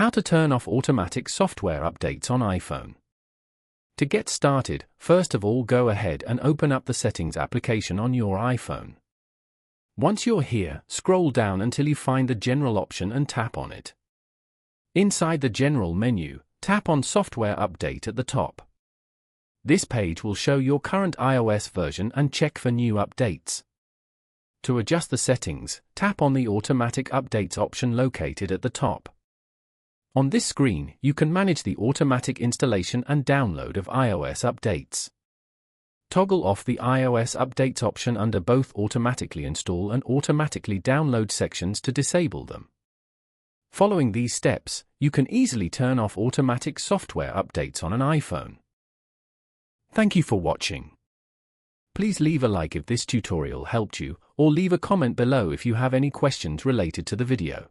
How to turn off automatic software updates on iPhone. To get started, first of all go ahead and open up the Settings application on your iPhone. Once you're here, scroll down until you find the General option and tap on it. Inside the General menu, tap on Software Update at the top. This page will show your current iOS version and check for new updates. To adjust the settings, tap on the Automatic Updates option located at the top. On this screen, you can manage the automatic installation and download of iOS updates. Toggle off the iOS updates option under both automatically install and automatically download sections to disable them. Following these steps, you can easily turn off automatic software updates on an iPhone. Thank you for watching. Please leave a like if this tutorial helped you, or leave a comment below if you have any questions related to the video.